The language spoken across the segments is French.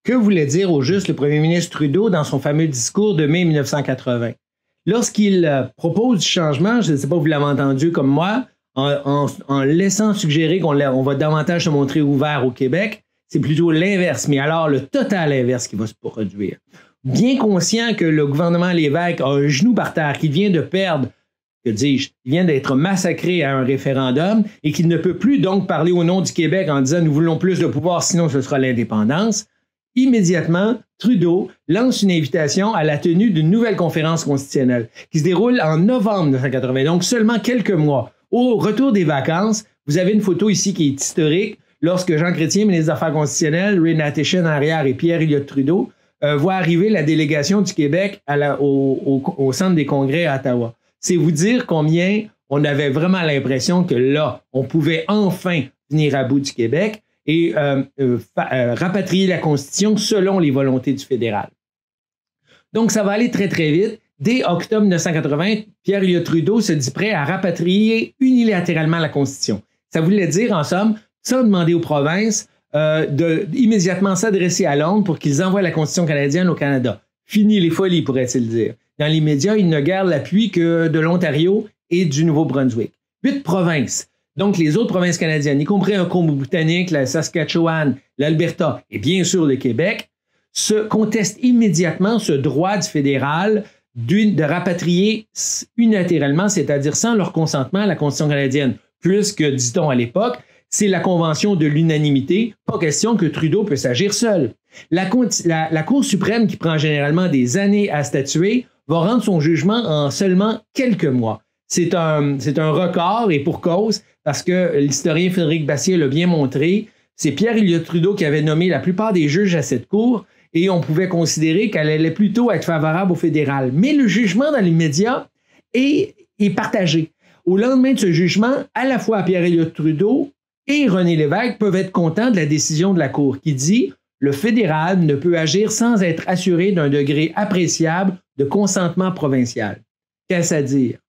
Que voulait dire au juste le premier ministre Trudeau dans son fameux discours de mai 1980? Lorsqu'il propose du changement, je ne sais pas si vous l'avez entendu comme moi, en laissant suggérer qu'on va davantage se montrer ouvert au Québec, c'est plutôt l'inverse, mais alors le total inverse qui va se produire. Bien conscient que le gouvernement Lévesque a un genou par terre, qu'il vient de perdre, que dis-je, il vient d'être massacré à un référendum et qu'il ne peut plus donc parler au nom du Québec en disant « nous voulons plus de pouvoir, sinon ce sera l'indépendance », immédiatement, Trudeau lance une invitation à la tenue d'une nouvelle conférence constitutionnelle qui se déroule en novembre 1980, donc seulement quelques mois. Au retour des vacances, vous avez une photo ici qui est historique, lorsque Jean Chrétien, ministre des Affaires constitutionnelles, Ray Natation en arrière et Pierre Elliott Trudeau voient arriver la délégation du Québec au centre des congrès à Ottawa. C'est vous dire combien on avait vraiment l'impression que là, on pouvait enfin venir à bout du Québec et rapatrier la Constitution selon les volontés du fédéral. Donc, ça va aller très, très vite. Dès octobre 1980, Pierre Elliott Trudeau se dit prêt à rapatrier unilatéralement la Constitution. Ça voulait dire, en somme, sans demander aux provinces, immédiatement s'adresser à Londres pour qu'ils envoient la Constitution canadienne au Canada. Fini les folies, pourrait-il dire. Dans les médias, il ne garde l'appui que de l'Ontario et du Nouveau-Brunswick. 8 provinces. Donc, les autres provinces canadiennes, y compris un Colombie-Britannique, la Saskatchewan, l'Alberta et bien sûr le Québec, se contestent immédiatement ce droit du fédéral de rapatrier unilatéralement, c'est-à-dire sans leur consentement, la Constitution canadienne, puisque, dit-on à l'époque, c'est la convention de l'unanimité, pas question que Trudeau puisse agir seul. La Cour suprême, qui prend généralement des années à statuer, va rendre son jugement en seulement quelques mois. C'est un record et pour cause, parce que l'historien Frédéric Bassier l'a bien montré, c'est Pierre Elliott Trudeau qui avait nommé la plupart des juges à cette cour et on pouvait considérer qu'elle allait plutôt être favorable au fédéral. Mais le jugement dans les médias est partagé. Au lendemain de ce jugement, à la fois Pierre Elliott Trudeau et René Lévesque peuvent être contents de la décision de la Cour qui dit « Le fédéral ne peut agir sans être assuré d'un degré appréciable de consentement provincial. » Qu'est-ce à dire?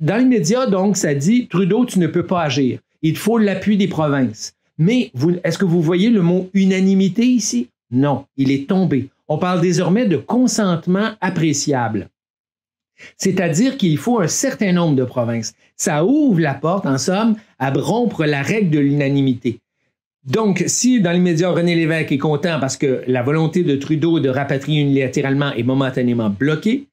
Dans les médias, donc, ça dit « Trudeau, tu ne peux pas agir. Il faut l'appui des provinces. » Mais est-ce que vous voyez le mot « unanimité » ici? Non, il est tombé. On parle désormais de consentement appréciable. C'est-à-dire qu'il faut un certain nombre de provinces. Ça ouvre la porte, en somme, à rompre la règle de l'unanimité. Donc, si dans les médias, René Lévesque est content parce que la volonté de Trudeau de rapatrier unilatéralement est momentanément bloquée,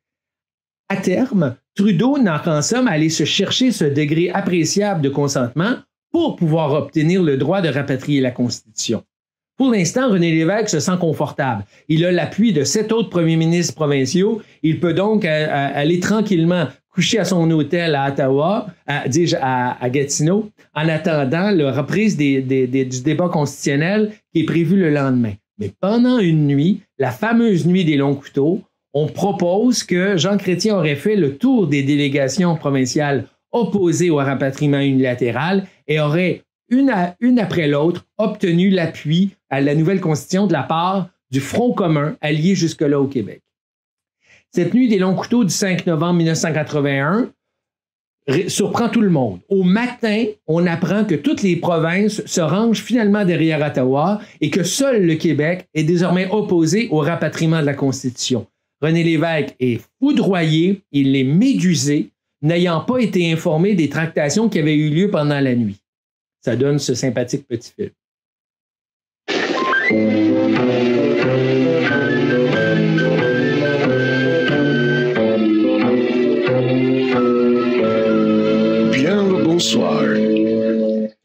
à terme, Trudeau n'a qu'en somme à aller se chercher ce degré appréciable de consentement pour pouvoir obtenir le droit de rapatrier la Constitution. Pour l'instant, René Lévesque se sent confortable. Il a l'appui de 7 autres premiers ministres provinciaux. Il peut donc aller tranquillement coucher à son hôtel à Ottawa, à Gatineau, en attendant la reprise du débat constitutionnel qui est prévu le lendemain. Mais pendant une nuit, la fameuse nuit des longs couteaux, on propose que Jean Chrétien aurait fait le tour des délégations provinciales opposées au rapatriement unilatéral et aurait, une après l'autre, obtenu l'appui à la nouvelle Constitution de la part du Front commun allié jusque-là au Québec. Cette nuit des longs couteaux du 5 novembre 1981 surprend tout le monde. Au matin, on apprend que toutes les provinces se rangent finalement derrière Ottawa et que seul le Québec est désormais opposé au rapatriement de la Constitution. René Lévesque est foudroyé, il est médusé, n'ayant pas été informé des tractations qui avaient eu lieu pendant la nuit. Ça donne ce sympathique petit film. Bien le bonsoir.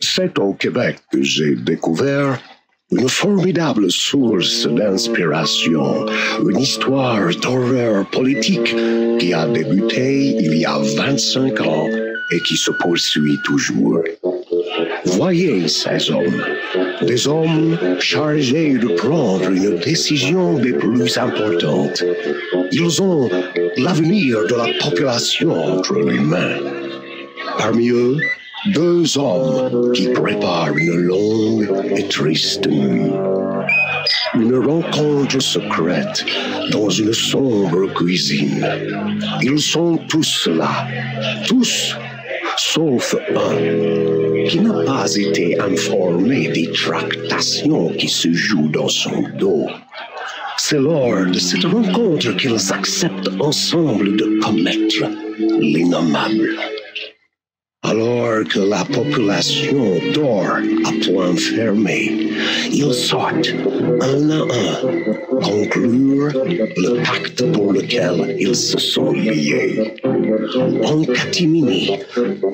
C'est au Québec que j'ai découvert une formidable source d'inspiration, une histoire d'horreur politique qui a débuté il y a 25 ans et qui se poursuit toujours. Voyez ces hommes, des hommes chargés de prendre une décision des plus importantes. Ils ont l'avenir de la population entre les mains. Parmi eux, 2 hommes qui préparent une longue et triste nuit. Une rencontre secrète dans une sombre cuisine. Ils sont tous là, tous, sauf un, qui n'a pas été informé des tractations qui se jouent dans son dos. C'est lors de cette rencontre qu'ils acceptent ensemble de commettre l'innommable. Alors que la population dort à point fermé, ils sortent un à un conclure le pacte pour lequel ils se sont liés. En catimini,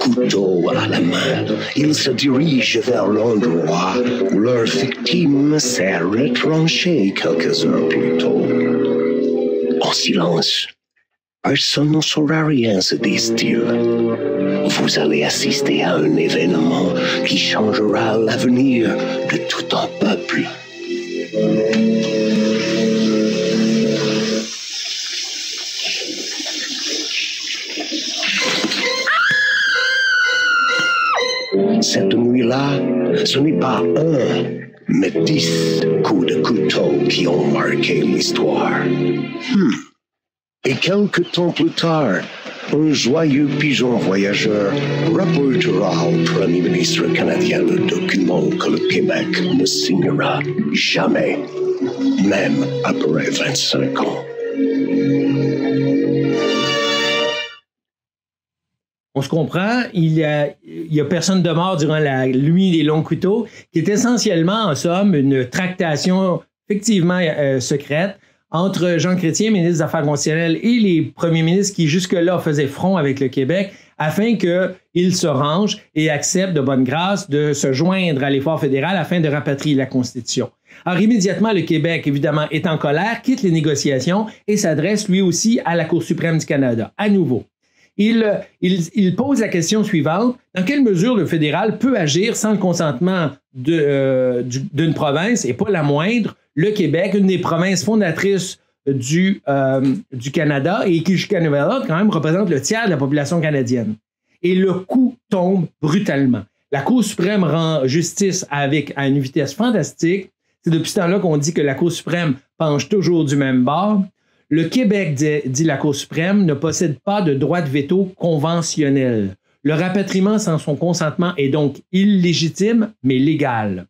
couteau à la main, ils se dirigent vers l'endroit où leur victime s'est retranchée quelques heures plus tôt. En silence, personne ne saura rien, se disent-ils. Vous allez assister à un événement qui changera l'avenir de tout un peuple. Cette nuit-là, ce n'est pas un, mais 10 coups de couteau qui ont marqué l'histoire. Et quelque temps plus tard, un joyeux pigeon voyageur rapportera au Premier ministre canadien le document que le Québec ne signera jamais, même après 25 ans. On se comprend, il y a personne de mort durant la nuit des longs couteaux, qui est essentiellement, en somme, une tractation effectivement secrète entre Jean Chrétien, ministre des Affaires constitutionnelles, et les premiers ministres qui jusque-là faisaient front avec le Québec, afin qu'ils se rangent et acceptent de bonne grâce de se joindre à l'effort fédéral afin de rapatrier la Constitution. Alors immédiatement, le Québec, évidemment, est en colère, quitte les négociations et s'adresse lui aussi à la Cour suprême du Canada, à nouveau. Il pose la question suivante: dans quelle mesure le fédéral peut agir sans le consentement d'une province, et pas la moindre, le Québec, une des provinces fondatrices du Canada, et qui jusqu'à nouvel ordre, quand même, représente le tiers de la population canadienne. Et le coup tombe brutalement. La Cour suprême rend justice à une vitesse fantastique. C'est depuis ce temps-là qu'on dit que la Cour suprême penche toujours du même bord. Le Québec, dit la Cour suprême, ne possède pas de droit de veto conventionnel. Le rapatriement sans son consentement est donc illégitime, mais légal.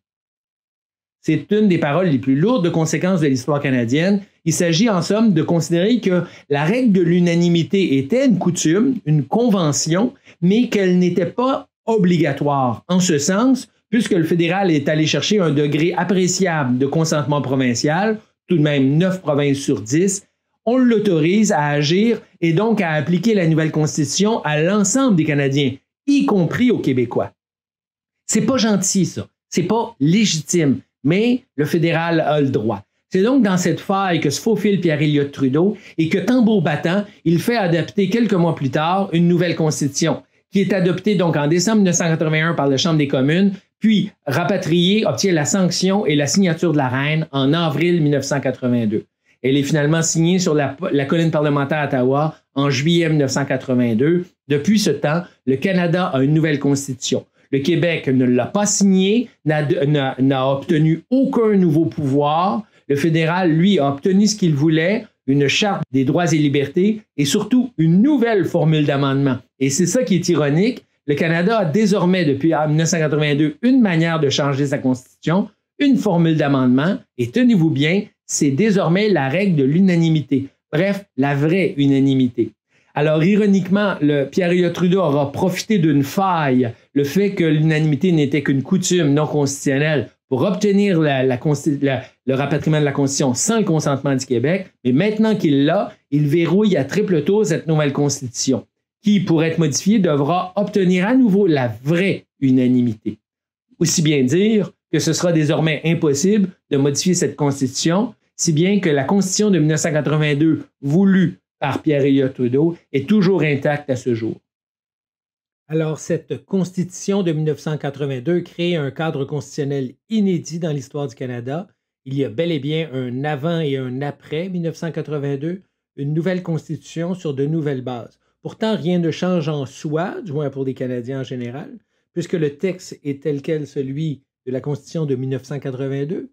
C'est une des paroles les plus lourdes de conséquences de l'histoire canadienne. Il s'agit en somme de considérer que la règle de l'unanimité était une coutume, une convention, mais qu'elle n'était pas obligatoire. En ce sens, puisque le fédéral est allé chercher un degré appréciable de consentement provincial, tout de même 9 provinces sur 10, on l'autorise à agir et donc à appliquer la nouvelle Constitution à l'ensemble des Canadiens, y compris aux Québécois. C'est pas gentil, ça. C'est pas légitime, mais le fédéral a le droit. C'est donc dans cette faille que se faufile Pierre-Éliott Trudeau et que, tambour battant, il fait adopter quelques mois plus tard une nouvelle Constitution, qui est adoptée donc en décembre 1981 par la Chambre des communes, puis rapatriée, obtient la sanction et la signature de la reine en avril 1982. Elle est finalement signée sur la colline parlementaire à Ottawa en juillet 1982. Depuis ce temps, le Canada a une nouvelle constitution. Le Québec ne l'a pas signée, n'a obtenu aucun nouveau pouvoir. Le fédéral, lui, a obtenu ce qu'il voulait, une charte des droits et libertés et surtout une nouvelle formule d'amendement. Et c'est ça qui est ironique. Le Canada a désormais, depuis 1982, une manière de changer sa constitution, une formule d'amendement, et tenez-vous bien, c'est désormais la règle de l'unanimité. Bref, la vraie unanimité. Alors, ironiquement, Pierre-Éliott Trudeau aura profité d'une faille, le fait que l'unanimité n'était qu'une coutume non constitutionnelle, pour obtenir le rapatriement de la Constitution sans le consentement du Québec. Mais maintenant qu'il l'a, il verrouille à triple tour cette nouvelle Constitution, qui, pour être modifiée, devra obtenir à nouveau la vraie unanimité. Aussi bien dire que ce sera désormais impossible de modifier cette Constitution, si bien que la Constitution de 1982, voulue par Pierre-Éliott Trudeau, est toujours intacte à ce jour. Alors, cette Constitution de 1982 crée un cadre constitutionnel inédit dans l'histoire du Canada. Il y a bel et bien un avant et un après 1982, une nouvelle Constitution sur de nouvelles bases. Pourtant, rien ne change en soi, du moins pour les Canadiens en général, puisque le texte est tel quel celui de la Constitution de 1982.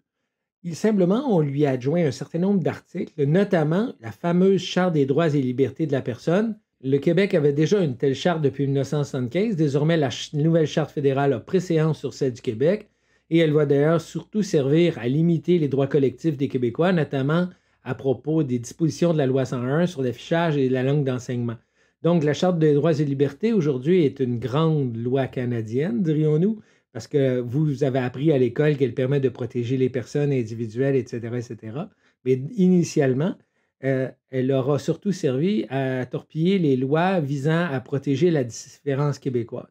Simplement, on lui adjoint un certain nombre d'articles, notamment la fameuse Charte des droits et libertés de la personne. Le Québec avait déjà une telle charte depuis 1975. Désormais, la nouvelle charte fédérale a préséance sur celle du Québec et elle va d'ailleurs surtout servir à limiter les droits collectifs des Québécois, notamment à propos des dispositions de la loi 101 sur l'affichage et la langue d'enseignement. Donc, la Charte des droits et libertés, aujourd'hui, est une grande loi canadienne, dirions-nous, parce que vous avez appris à l'école qu'elle permet de protéger les personnes individuelles, etc., etc. Mais initialement, elle aura surtout servi à torpiller les lois visant à protéger la différence québécoise.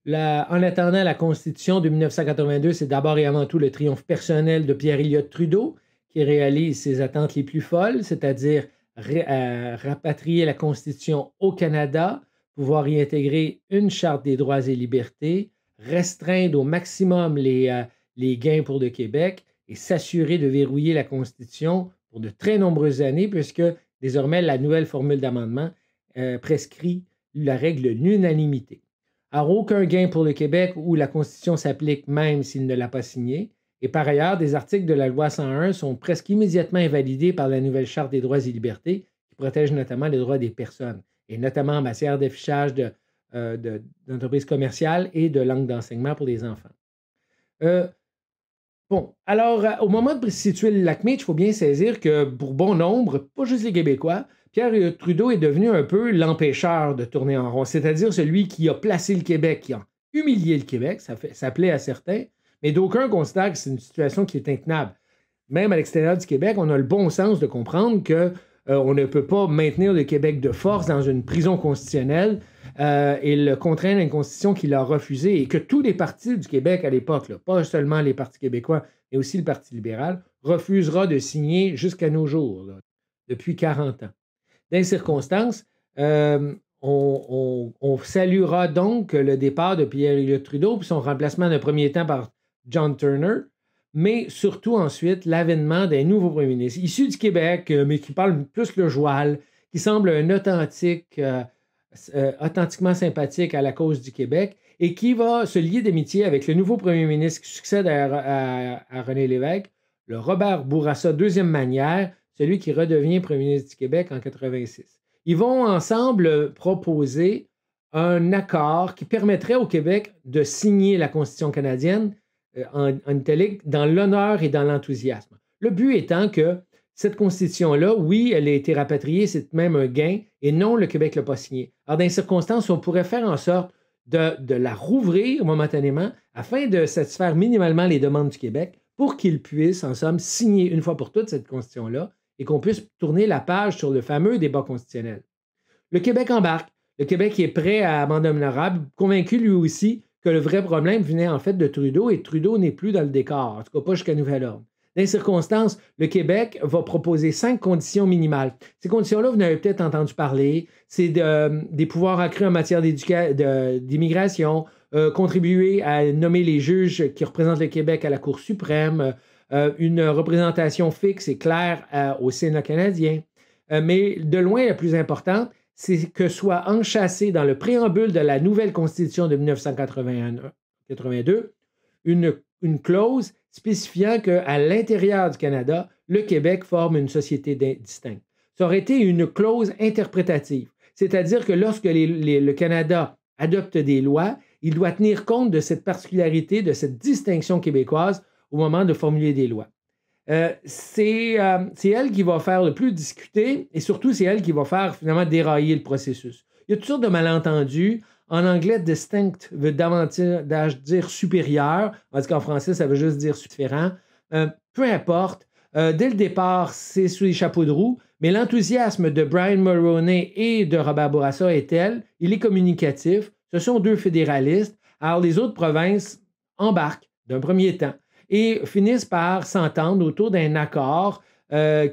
En attendant la Constitution de 1982, c'est d'abord et avant tout le triomphe personnel de Pierre Elliott Trudeau qui réalise ses attentes les plus folles, c'est-à-dire rapatrier la Constitution au Canada, pouvoir y intégrer une charte des droits et libertés, restreindre au maximum les gains pour le Québec et s'assurer de verrouiller la Constitution pour de très nombreuses années, puisque désormais la nouvelle formule d'amendement prescrit la règle de l'unanimité. Alors, aucun gain pour le Québec où la Constitution s'applique même s'il ne l'a pas signée. Et par ailleurs, des articles de la loi 101 sont presque immédiatement invalidés par la nouvelle Charte des droits et libertés qui protège notamment les droits des personnes, et notamment en matière d'affichage d'entreprises commerciales et de langue d'enseignement pour les enfants. Alors, au moment de situer le lac Meech, il faut bien saisir que pour bon nombre, pas juste les Québécois, Pierre Trudeau est devenu un peu l'empêcheur de tourner en rond, c'est-à-dire celui qui a placé le Québec, qui a humilié le Québec, ça plaît à certains, mais d'aucuns considèrent que c'est une situation qui est intenable. Même à l'extérieur du Québec, on a le bon sens de comprendre qu'on ne peut pas maintenir le Québec de force dans une prison constitutionnelle et le contraindre à une constitution qu'il a refusée et que tous les partis du Québec à l'époque, pas seulement les partis québécois, mais aussi le Parti libéral, refusera de signer jusqu'à nos jours, depuis 40 ans. Dans les circonstances, on saluera donc le départ de Pierre Elliott Trudeau puis son remplacement d'un premier temps par John Turner, mais surtout ensuite l'avènement d'un nouveau premier ministre issu du Québec, mais qui parle plus le joual, qui semble un authentiquement sympathique à la cause du Québec et qui va se lier d'amitié avec le nouveau premier ministre qui succède à René Lévesque, le Robert Bourassa, deuxième manière, celui qui redevient premier ministre du Québec en 1986. Ils vont ensemble proposer un accord qui permettrait au Québec de signer la Constitution canadienne en italique dans l'honneur et dans l'enthousiasme. Le but étant que cette Constitution-là, oui, elle a été rapatriée, c'est même un gain, et non, le Québec ne l'a pas signée. Alors, dans les circonstances, on pourrait faire en sorte de la rouvrir momentanément afin de satisfaire minimalement les demandes du Québec pour qu'il puisse, en somme, signer une fois pour toutes cette Constitution-là et qu'on puisse tourner la page sur le fameux débat constitutionnel. Le Québec embarque. Le Québec est prêt à amender honorable, convaincu lui aussi que le vrai problème venait en fait de Trudeau et Trudeau n'est plus dans le décor, en tout cas pas jusqu'à nouvel ordre. Dans les circonstances, le Québec va proposer 5 conditions minimales. Ces conditions-là, vous n'avez peut-être entendu parler. C'est des pouvoirs accrus en matière d'immigration, contribuer à nommer les juges qui représentent le Québec à la Cour suprême, une représentation fixe et claire au Sénat canadien. Mais de loin, la plus importante, c'est que soit enchâssée dans le préambule de la nouvelle Constitution de 1982 une clause spécifiant qu'à l'intérieur du Canada, le Québec forme une société distincte. Ça aurait été une clause interprétative, c'est-à-dire que lorsque le Canada adopte des lois, il doit tenir compte de cette particularité, de cette distinction québécoise au moment de formuler des lois. C'est elle qui va faire le plus discuter et surtout, c'est elle qui va faire finalement dérailler le processus. Il y a toutes sortes de malentendus. En anglais, distinct veut davantage dire supérieur, tandis qu'en français, ça veut juste dire différent. Peu importe. Dès le départ, c'est sous les chapeaux de roue, mais l'enthousiasme de Brian Mulroney et de Robert Bourassa est tel, il est communicatif. Ce sont 2 fédéralistes. Alors, les autres provinces embarquent d'un premier temps et finissent par s'entendre autour d'un accord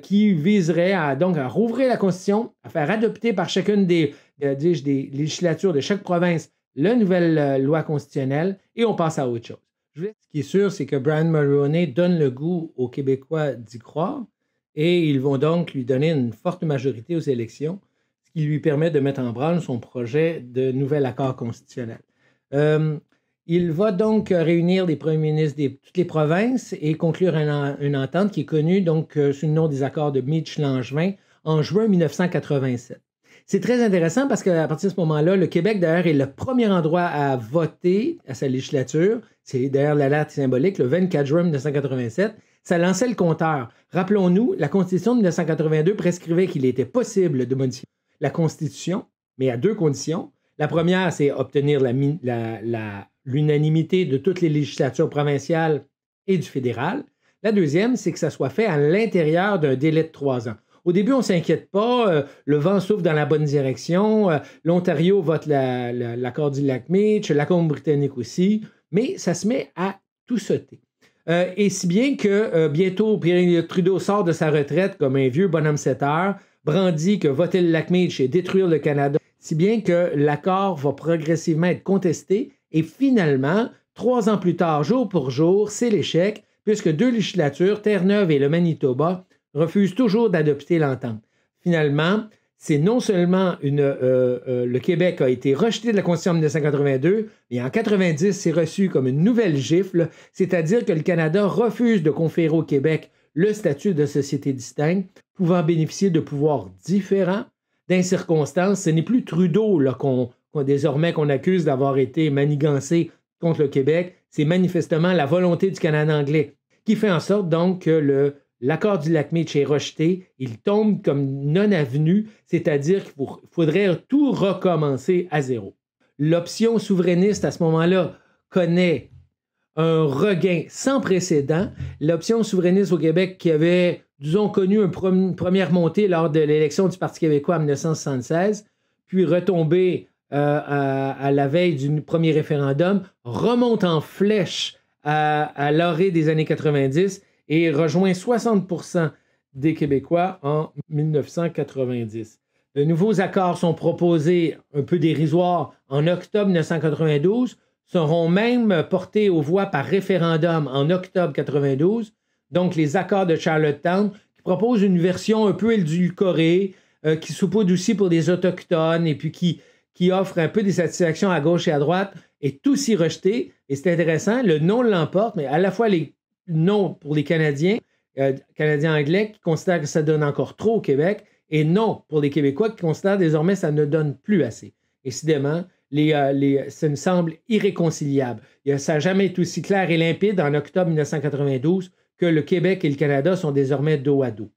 qui viserait à rouvrir la Constitution, à faire adopter par chacune des législatures de chaque province la nouvelle loi constitutionnelle et on passe à autre chose. Ce qui est sûr, c'est que Brian Mulroney donne le goût aux Québécois d'y croire et ils vont donc lui donner une forte majorité aux élections, ce qui lui permet de mettre en branle son projet de nouvel accord constitutionnel. Il va donc réunir les premiers ministres de toutes les provinces et conclure une entente qui est connue donc sous le nom des accords de Meech-Langevin en juin 1987. C'est très intéressant parce qu'à partir de ce moment-là, le Québec, d'ailleurs, est le premier endroit à voter à sa législature. C'est d'ailleurs la date symbolique, le 24 juin 1987. Ça lançait le compteur. Rappelons-nous, la Constitution de 1982 prescrivait qu'il était possible de modifier la Constitution, mais à 2 conditions. La première, c'est obtenir l'unanimité de toutes les législatures provinciales et du fédéral. La deuxième, c'est que ça soit fait à l'intérieur d'un délai de 3 ans. Au début, on ne s'inquiète pas, le vent souffle dans la bonne direction, l'Ontario vote l'accord du lac Meech, la Colombie-Britannique aussi, mais ça se met à tout sauter. Et si bien que bientôt, Pierre Trudeau sort de sa retraite comme un vieux bonhomme 7 heures, brandit que voter le lac Meech et détruire le Canada, si bien que l'accord va progressivement être contesté et finalement, 3 ans plus tard, jour pour jour, c'est l'échec, puisque 2 législatures, Terre-Neuve et le Manitoba, refusent toujours d'adopter l'entente. Finalement, c'est non seulement le Québec a été rejeté de la Constitution de 1982, mais en 1990, c'est reçu comme une nouvelle gifle, c'est-à-dire que le Canada refuse de conférer au Québec le statut de société distincte, pouvant bénéficier de pouvoirs différents. Dans les circonstances, ce n'est plus Trudeau là, désormais qu'on accuse d'avoir été manigancé contre le Québec, c'est manifestement la volonté du Canada anglais, qui fait en sorte donc que l'accord du lac Meech est rejeté, il tombe comme non avenu, c'est-à-dire qu'il faudrait tout recommencer à zéro. L'option souverainiste, à ce moment-là, connaît un regain sans précédent. L'option souverainiste au Québec qui avait, disons, connu une première montée lors de l'élection du Parti québécois en 1976, puis retombé à la veille du premier référendum, remonte en flèche à l'orée des années 90 et rejoint 60% des Québécois en 1990. De nouveaux accords sont proposés, un peu dérisoires, en octobre 1992, seront même portés aux voix par référendum en octobre 1992, donc les accords de Charlottetown, qui proposent une version un peu édulcorée, qui saupoudre aussi pour des Autochtones et puis qui offre un peu des satisfactions à gauche et à droite, est aussi rejeté. Et c'est intéressant, le non l'emporte, mais à la fois les non pour les Canadiens, Canadiens anglais, qui considèrent que ça donne encore trop au Québec, et non pour les Québécois, qui considèrent désormais que ça ne donne plus assez. Décidément, ça me semble irréconciliable. Ça n'a jamais été aussi clair et limpide en octobre 1992 que le Québec et le Canada sont désormais dos à dos.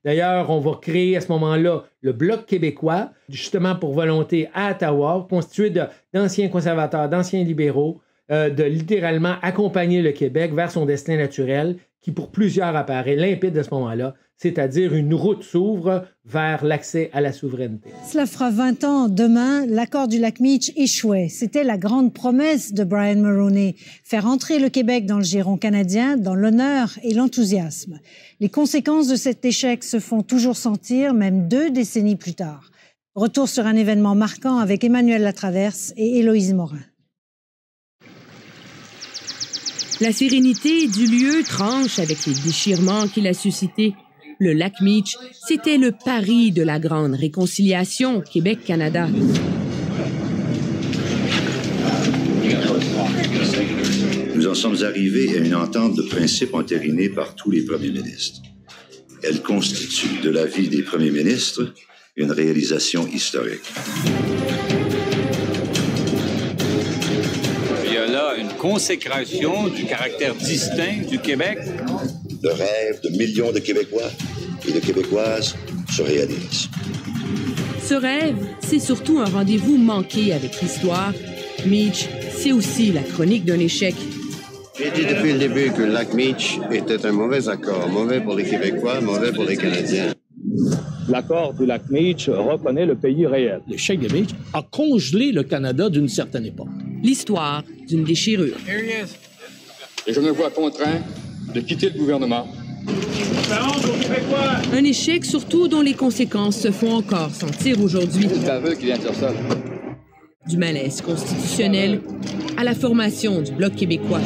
D'ailleurs, on va créer à ce moment-là le Bloc québécois, justement pour volonté à Ottawa, constitué d'anciens conservateurs, d'anciens libéraux, de littéralement accompagner le Québec vers son destin naturel, qui pour plusieurs apparaît limpide à ce moment-là, c'est-à-dire une route s'ouvre vers l'accès à la souveraineté. Cela fera 20 ans demain, l'accord du lac Meech échouait. C'était la grande promesse de Brian Mulroney, faire entrer le Québec dans le giron canadien, dans l'honneur et l'enthousiasme. Les conséquences de cet échec se font toujours sentir, même 2 décennies plus tard. Retour sur un événement marquant avec Emmanuel Latraverse et Héloïse Morin. La sérénité du lieu tranche avec les déchirements qu'il a suscités. Le lac Meech, c'était le pari de la grande réconciliation Québec-Canada. Nous en sommes arrivés à une entente de principe entérinée par tous les premiers ministres. Elle constitue, de l'avis des premiers ministres, une réalisation historique. Il y a là une consécration du caractère distinct du Québec. Le rêve de millions de Québécois et de Québécoises se réalise. Ce rêve, c'est surtout un rendez-vous manqué avec l'histoire. Meech, c'est aussi la chronique d'un échec. J'ai dit depuis le début que le lac Meech était un mauvais accord, mauvais pour les Québécois, mauvais pour les Canadiens. L'accord du lac Meech reconnaît le pays réel. L'échec de Meech a congelé le Canada d'une certaine époque. L'histoire d'une déchirure. Et je me vois contraint de quitter le gouvernement. Un échec surtout dont les conséquences se font encore sentir aujourd'hui. C'est l'aveu qui vient de dire ça. Du malaise constitutionnel à la formation du Bloc québécois.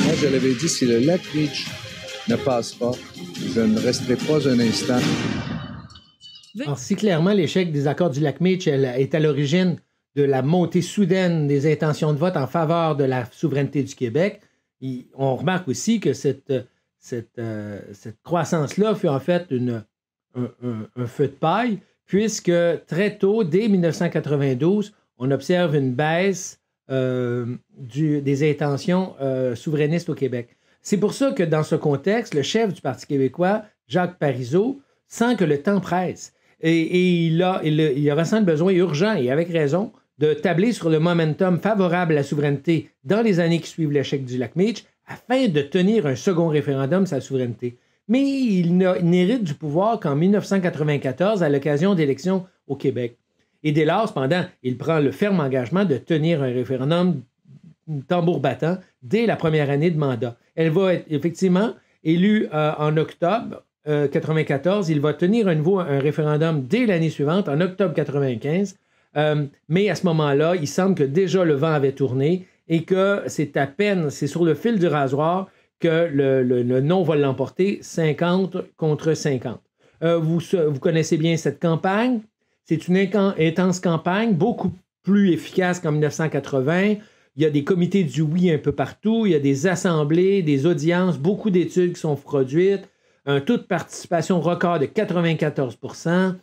Moi, je l'avais dit, si le lac Meech ne passe pas, je ne resterai pas un instant. Alors, si clairement l'échec des accords du lac Meech est à l'origine de la montée soudaine des intentions de vote en faveur de la souveraineté du Québec, on remarque aussi que cette croissance-là fut en fait un feu de paille, puisque très tôt, dès 1992, on observe une baisse des intentions souverainistes au Québec. C'est pour ça que dans ce contexte, le chef du Parti québécois, Jacques Parizeau, sent que le temps presse. Et il ressent le besoin urgent, et avec raison, de tabler sur le momentum favorable à la souveraineté dans les années qui suivent l'échec du lac Meech afin de tenir un second référendum sur la souveraineté. Mais il n'hérite du pouvoir qu'en 1994 à l'occasion d'élections au Québec. Et dès lors, cependant, il prend le ferme engagement de tenir un référendum tambour battant dès la première année de mandat. Elle va être effectivement élue en octobre 1994. Il va tenir à nouveau un référendum dès l'année suivante, en octobre 1995. Mais à ce moment-là, il semble que déjà le vent avait tourné et que c'est sur le fil du rasoir que le non va l'emporter 50 contre 50. Vous connaissez bien cette campagne. C'est une intense campagne, beaucoup plus efficace qu'en 1980. Il y a des comités du oui un peu partout. Il y a des assemblées, des audiences, beaucoup d'études qui sont produites. Un taux de participation record de 94%.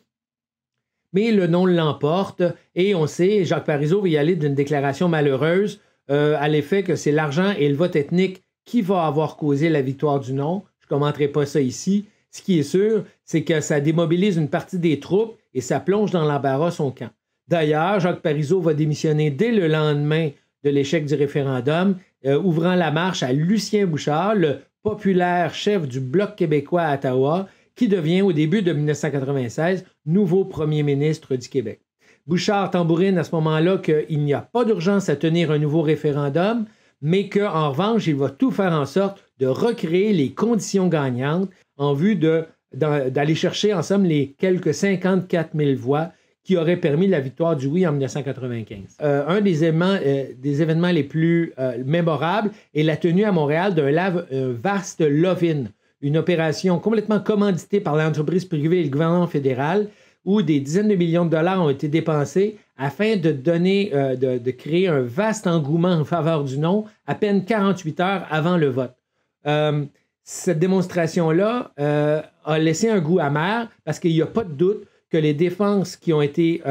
Mais le non l'emporte. Et on sait, Jacques Parizeau va y aller d'une déclaration malheureuse à l'effet que c'est l'argent et le vote ethnique qui va avoir causé la victoire du non. Je ne commenterai pas ça ici. Ce qui est sûr, c'est que ça démobilise une partie des troupes et ça plonge dans l'embarras son camp. D'ailleurs, Jacques Parizeau va démissionner dès le lendemain de l'échec du référendum, ouvrant la marche à Lucien Bouchard, le populaire chef du Bloc québécois à Ottawa, qui devient au début de 1996 nouveau premier ministre du Québec. Bouchard tambourine à ce moment-là qu'il n'y a pas d'urgence à tenir un nouveau référendum, mais qu'en revanche, il va tout faire en sorte de recréer les conditions gagnantes en vue d'aller chercher ensemble les quelques 54 000 voix qui auraient permis la victoire du oui en 1995. Un des événements les plus mémorables est la tenue à Montréal d'un vaste love-in, une opération complètement commanditée par l'entreprise privée et le gouvernement fédéral, où des dizaines de millions de dollars ont été dépensés afin de créer un vaste engouement en faveur du non à peine 48 heures avant le vote. Cette démonstration-là a laissé un goût amer parce qu'il n'y a pas de doute que les défenses qui ont été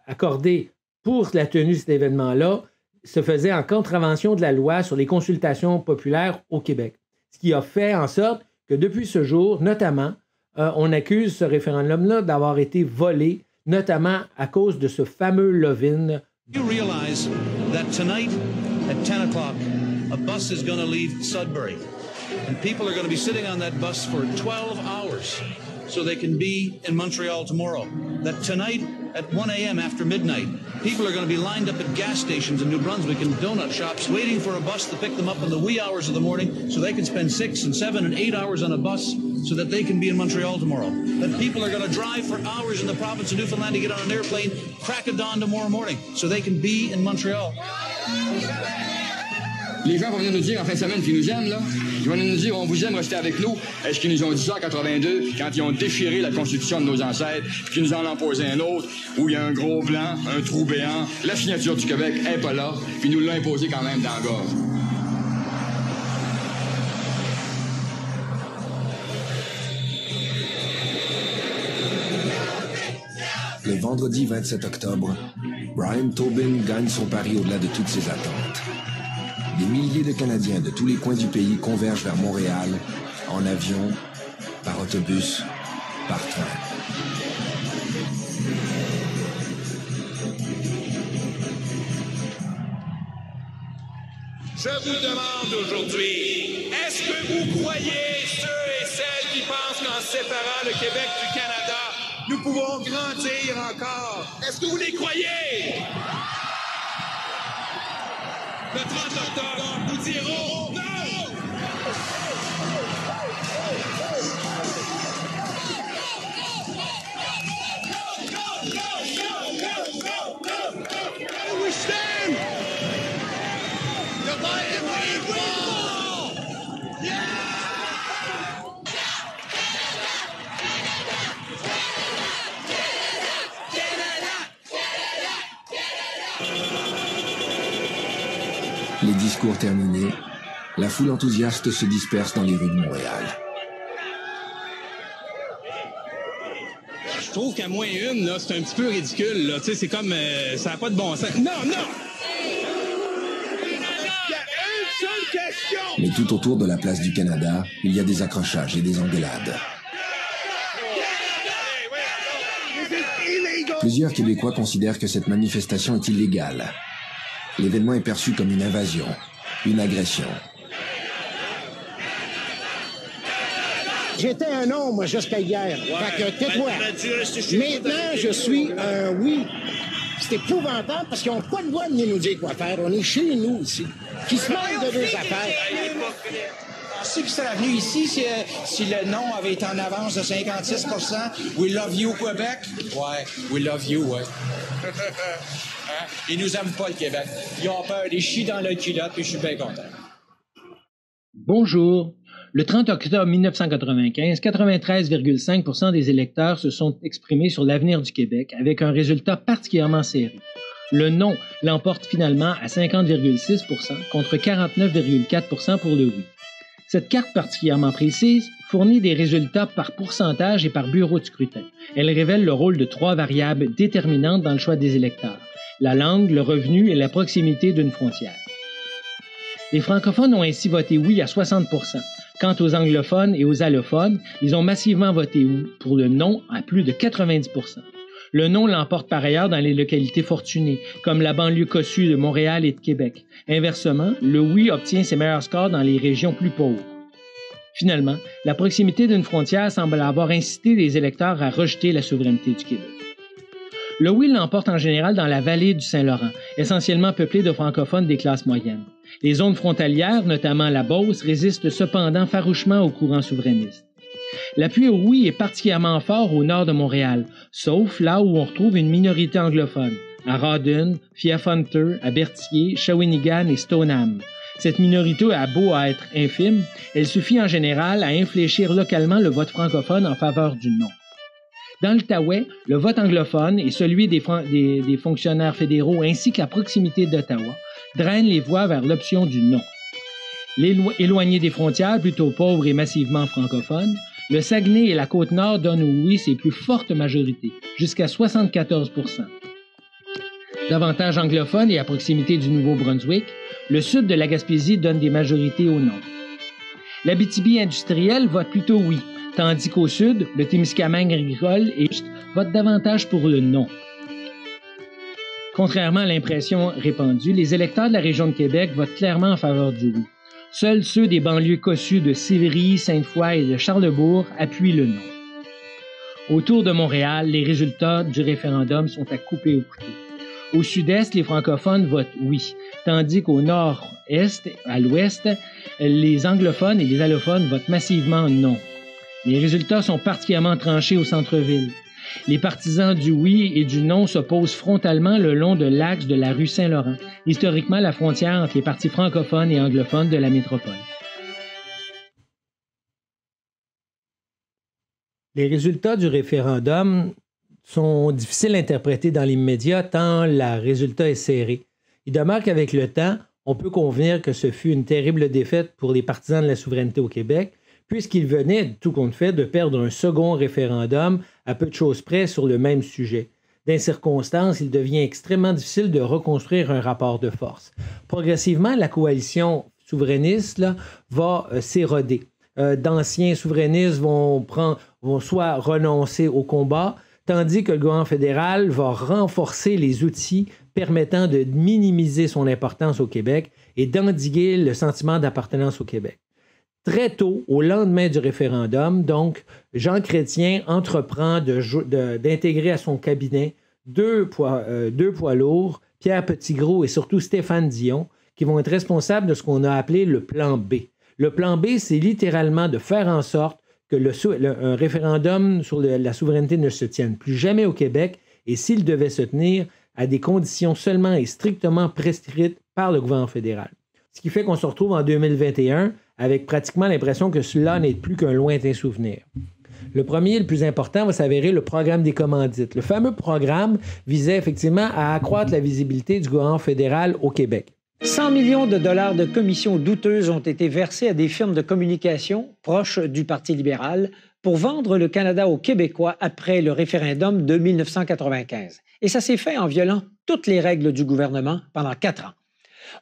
accordées pour la tenue de cet événement-là se faisaient en contravention de la loi sur les consultations populaires au Québec. Ce qui a fait en sorte que depuis ce jour, notamment, on accuse ce référendum-là d'avoir été volé, notamment à cause de ce fameux love-in. You realize that tonight at 10 o'clock, a bus is going to leave Sudbury. And people are going to be sitting on that bus for 12 hours so they can be in Montreal tomorrow. That tonight at 1 a.m. after midnight, people are going to be lined up at gas stations in New Brunswick and donut shops waiting for a bus to pick them up in the wee hours of the morning so they can spend 6 and 7 and 8 hours on a bus so that they can be in Montreal tomorrow. That people are going to drive for hours in the province of Newfoundland to get on an airplane, crack of dawn tomorrow morning so they can be in Montreal. Les gens vont venir nous dire en fin de semaine qu'ils nous aiment, là. Ils vont nous dire, on vous aime, restez avec nous. Est-ce qu'ils nous ont dit ça en 82, quand ils ont déchiré la constitution de nos ancêtres, puis qu'ils nous en ont posé un autre, où il y a un gros blanc, un trou béant, la signature du Québec est pas là, puis nous l'ont imposé quand même dans la gorge. Le vendredi 27 octobre, Brian Tobin gagne son pari au-delà de toutes ses attentes. Des milliers de Canadiens de tous les coins du pays convergent vers Montréal, en avion, par autobus, par train. Je vous demande aujourd'hui, est-ce que vous croyez ceux et celles qui pensent qu'en séparant le Québec du Canada, nous pouvons grandir encore? Est-ce que vous les croyez? Le 30 octobre, nous dirons non! We stand! United we fall! Yeah! Les discours terminés, la foule enthousiaste se disperse dans les rues de Montréal. Je trouve qu'à moins une, là, c'est un petit peu ridicule. Là. Tu sais, c'est comme... ça n'a pas de bon sens. Non, non! Mais tout autour de la place du Canada, il y a des accrochages et des engueulades. Plusieurs Québécois considèrent que cette manifestation est illégale. L'événement est perçu comme une invasion, une agression. J'étais un non, moi, jusqu'à hier. Fait que tais-toi. Maintenant, je suis un oui. C'est épouvantable parce qu'ils n'ont pas le droit de venir nous dire quoi faire. On est chez nous ici. Qui se mêlent de nos affaires. Si c'était venu ici, si le non avait été en avance de 56 « We love you, Québec », ouais, « We love you », ouais. Hein? Ils nous aiment pas, le Québec. Ils ont peur, ils chient dans le culotte, puis je suis bien content. Bonjour. Le 30 octobre 1995, 93,5% des électeurs se sont exprimés sur l'avenir du Québec avec un résultat particulièrement serré. Le non l'emporte finalement à 50,6% contre 49,4% pour le oui. Cette carte particulièrement précise fournit des résultats par pourcentage et par bureau de scrutin. Elle révèle le rôle de 3 variables déterminantes dans le choix des électeurs: la langue, le revenu et la proximité d'une frontière. Les francophones ont ainsi voté oui à 60%. Quant aux anglophones et aux allophones, ils ont massivement voté oui pour le non à plus de 90%. Le non l'emporte par ailleurs dans les localités fortunées, comme la banlieue cossue de Montréal et de Québec. Inversement, le oui obtient ses meilleurs scores dans les régions plus pauvres. Finalement, la proximité d'une frontière semble avoir incité les électeurs à rejeter la souveraineté du Québec. Le oui l'emporte en général dans la vallée du Saint-Laurent, essentiellement peuplée de francophones des classes moyennes. Les zones frontalières, notamment la Beauce, résistent cependant farouchement au courant souverainiste. L'appui au oui est particulièrement fort au nord de Montréal, sauf là où on retrouve une minorité anglophone, à Rawdon, Fiafonter, à Berthier, Shawinigan et Stoneham. Cette minorité a beau à être infime, elle suffit en général à infléchir localement le vote francophone en faveur du non. Dans l'Outaouais, le vote anglophone et celui des fonctionnaires fédéraux ainsi que la proximité d'Ottawa drainent les voix vers l'option du non. Éloignés des frontières, plutôt pauvres et massivement francophones, le Saguenay et la Côte-Nord donnent au oui ses plus fortes majorités, jusqu'à 74%. Davantage anglophone et à proximité du Nouveau-Brunswick, le sud de la Gaspésie donne des majorités au non. L'Abitibi industriel vote plutôt oui, tandis qu'au sud, le Témiscamingue agricole et vote davantage pour le non. Contrairement à l'impression répandue, les électeurs de la région de Québec votent clairement en faveur du oui. Seuls ceux des banlieues cossues de Sillery, Sainte-Foy et de Charlesbourg appuient le non. Autour de Montréal, les résultats du référendum sont à couper au couteau. Au sud-est, les francophones votent oui, tandis qu'au nord-est, à l'ouest, les anglophones et les allophones votent massivement non. Les résultats sont particulièrement tranchés au centre-ville. Les partisans du oui et du non s'opposent frontalement le long de l'axe de la rue Saint-Laurent, historiquement la frontière entre les partis francophones et anglophones de la métropole. Les résultats du référendum sont difficiles à interpréter dans l'immédiat tant le résultat est serré. Il demeure qu'avec le temps, on peut convenir que ce fut une terrible défaite pour les partisans de la souveraineté au Québec, puisqu'ils venaient, tout compte fait, de perdre un second référendum à peu de choses près sur le même sujet. Dans ces circonstances, il devient extrêmement difficile de reconstruire un rapport de force. Progressivement, la coalition souverainiste là, va s'éroder. D'anciens souverainistes vont soit renoncer au combat, tandis que le gouvernement fédéral va renforcer les outils permettant de minimiser son importance au Québec et d'endiguer le sentiment d'appartenance au Québec. Très tôt, au lendemain du référendum, donc, Jean Chrétien entreprend d'intégrer à son cabinet deux poids lourds, Pierre Petitgros et surtout Stéphane Dion, qui vont être responsables de ce qu'on a appelé le plan B. Le plan B, c'est littéralement de faire en sorte que un référendum sur la souveraineté ne se tienne plus jamais au Québec et s'il devait se tenir à des conditions seulement et strictement prescrites par le gouvernement fédéral. Ce qui fait qu'on se retrouve en 2021 avec pratiquement l'impression que cela n'est plus qu'un lointain souvenir. Le premier et le plus important va s'avérer le programme des commandites. Le fameux programme visait effectivement à accroître la visibilité du gouvernement fédéral au Québec. 100 millions de dollars de commissions douteuses ont été versées à des firmes de communication proches du Parti libéral pour vendre le Canada aux Québécois après le référendum de 1995. Et ça s'est fait en violant toutes les règles du gouvernement pendant 4 ans.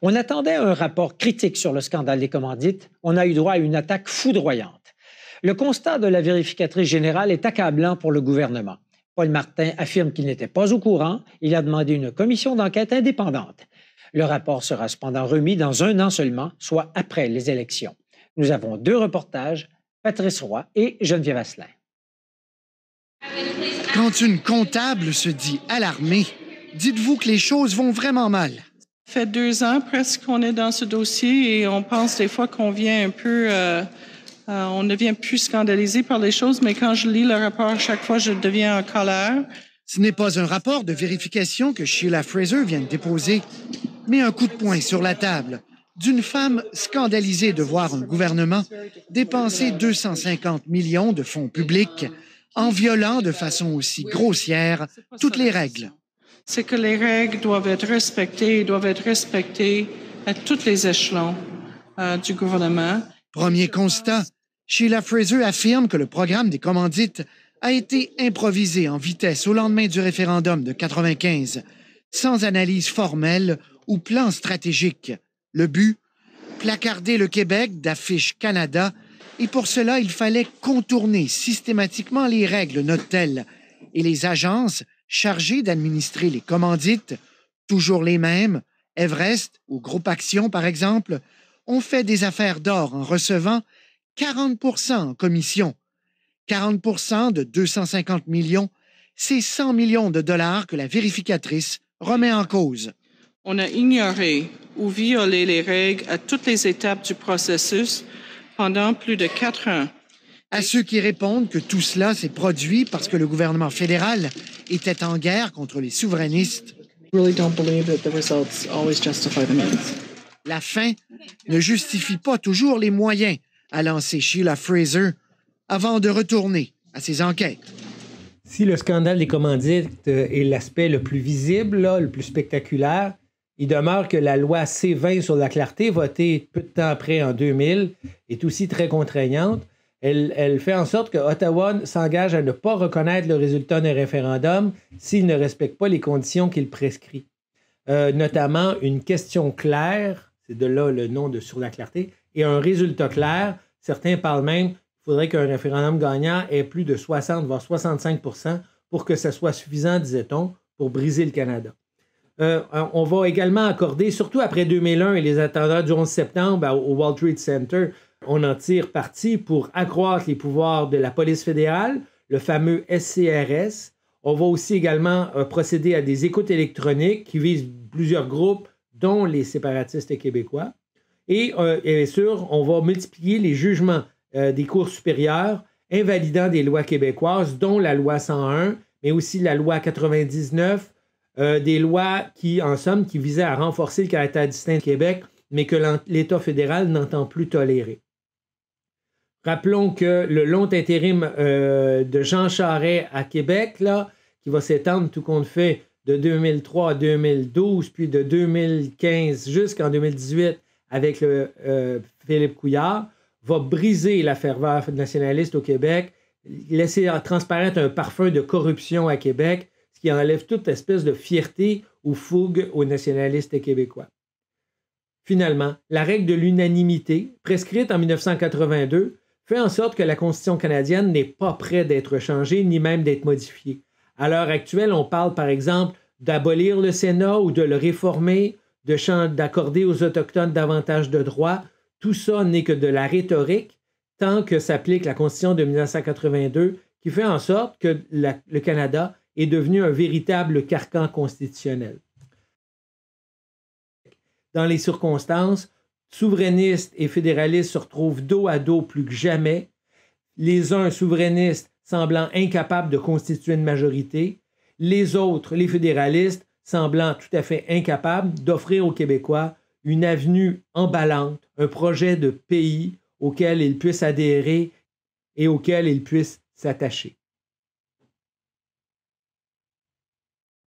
On attendait un rapport critique sur le scandale des commandites. On a eu droit à une attaque foudroyante. Le constat de la vérificatrice générale est accablant pour le gouvernement. Paul Martin affirme qu'il n'était pas au courant. Il a demandé une commission d'enquête indépendante. Le rapport sera cependant remis dans 1 an seulement, soit après les élections. Nous avons 2 reportages, Patrice Roy et Geneviève Asselin. Quand une comptable se dit alarmée, dites-vous que les choses vont vraiment mal. Ça fait 2 ans presque qu'on est dans ce dossier et on pense des fois qu'on vient un peu... on devient plus scandalisé par les choses, mais quand je lis le rapport, chaque fois, je deviens en colère. Ce n'est pas un rapport de vérification que Sheila Fraser vient de déposer, mais un coup de poing sur la table d'une femme scandalisée de voir un gouvernement dépenser 250 millions de fonds publics en violant de façon aussi grossière toutes les règles. C'est que les règles doivent être respectées à tous les échelons du gouvernement. Premier constat, Sheila Fraser affirme que le programme des commandites a été improvisé en vitesse au lendemain du référendum de 1995, sans analyse formelle ou plan stratégique. Le but, placarder le Québec d'affiches Canada, et pour cela, il fallait contourner systématiquement les règles, note-t-elle, et les agences chargées d'administrer les commandites, toujours les mêmes, Everest ou Groupe Action par exemple, ont fait des affaires d'or en recevant 40 % en commission. 40 % de 250 millions, c'est 100 millions de dollars que la vérificatrice remet en cause. On a ignoré ou violé les règles à toutes les étapes du processus pendant plus de 4 ans. À ceux qui répondent que tout cela s'est produit parce que le gouvernement fédéral était en guerre contre les souverainistes. La fin ne justifie pas toujours les moyens, a lancé Sheila Fraser avant de retourner à ses enquêtes. Si le scandale des commandites est l'aspect le plus visible, là, le plus spectaculaire, il demeure que la loi C-20 sur la clarté, votée peu de temps après en 2000, est aussi très contraignante. Elle fait en sorte que Ottawa s'engage à ne pas reconnaître le résultat d'un référendum s'il ne respecte pas les conditions qu'il prescrit. Notamment une question claire, c'est de là le nom de Sur la clarté, et un résultat clair. Certains parlent même qu'il faudrait qu'un référendum gagnant ait plus de 60 voire 65 % pour que ça soit suffisant, disait-on, pour briser le Canada. On va également accorder, surtout après 2001 et les attentats du 11 septembre au World Trade Center, on en tire parti pour accroître les pouvoirs de la police fédérale, le fameux SCRS. On va aussi également procéder à des écoutes électroniques qui visent plusieurs groupes, dont les séparatistes québécois. Et bien sûr, on va multiplier les jugements des cours supérieures invalidant des lois québécoises, dont la loi 101, mais aussi la loi 99, des lois qui, en somme, qui visaient à renforcer le caractère distinct du Québec, mais que l'État fédéral n'entend plus tolérer. Rappelons que le long intérim de Jean Charest à Québec, là, qui va s'étendre tout compte fait de 2003 à 2012, puis de 2015 jusqu'en 2018 avec Philippe Couillard, va briser la ferveur nationaliste au Québec, laisser transparaître un parfum de corruption à Québec, ce qui enlève toute espèce de fierté ou fougue aux nationalistes québécois. Finalement, la règle de l'unanimité, prescrite en 1982, fait en sorte que la Constitution canadienne n'est pas près d'être changée ni même d'être modifiée. À l'heure actuelle, on parle par exemple d'abolir le Sénat ou de le réformer, d'accorder aux Autochtones davantage de droits. Tout ça n'est que de la rhétorique tant que s'applique la Constitution de 1982 qui fait en sorte que le Canada est devenu un véritable carcan constitutionnel. Dans les circonstances, souverainistes et fédéralistes se retrouvent dos à dos plus que jamais, les uns souverainistes semblant incapables de constituer une majorité, les autres, les fédéralistes, semblant tout à fait incapables d'offrir aux Québécois une avenue emballante, un projet de pays auquel ils puissent adhérer et auquel ils puissent s'attacher.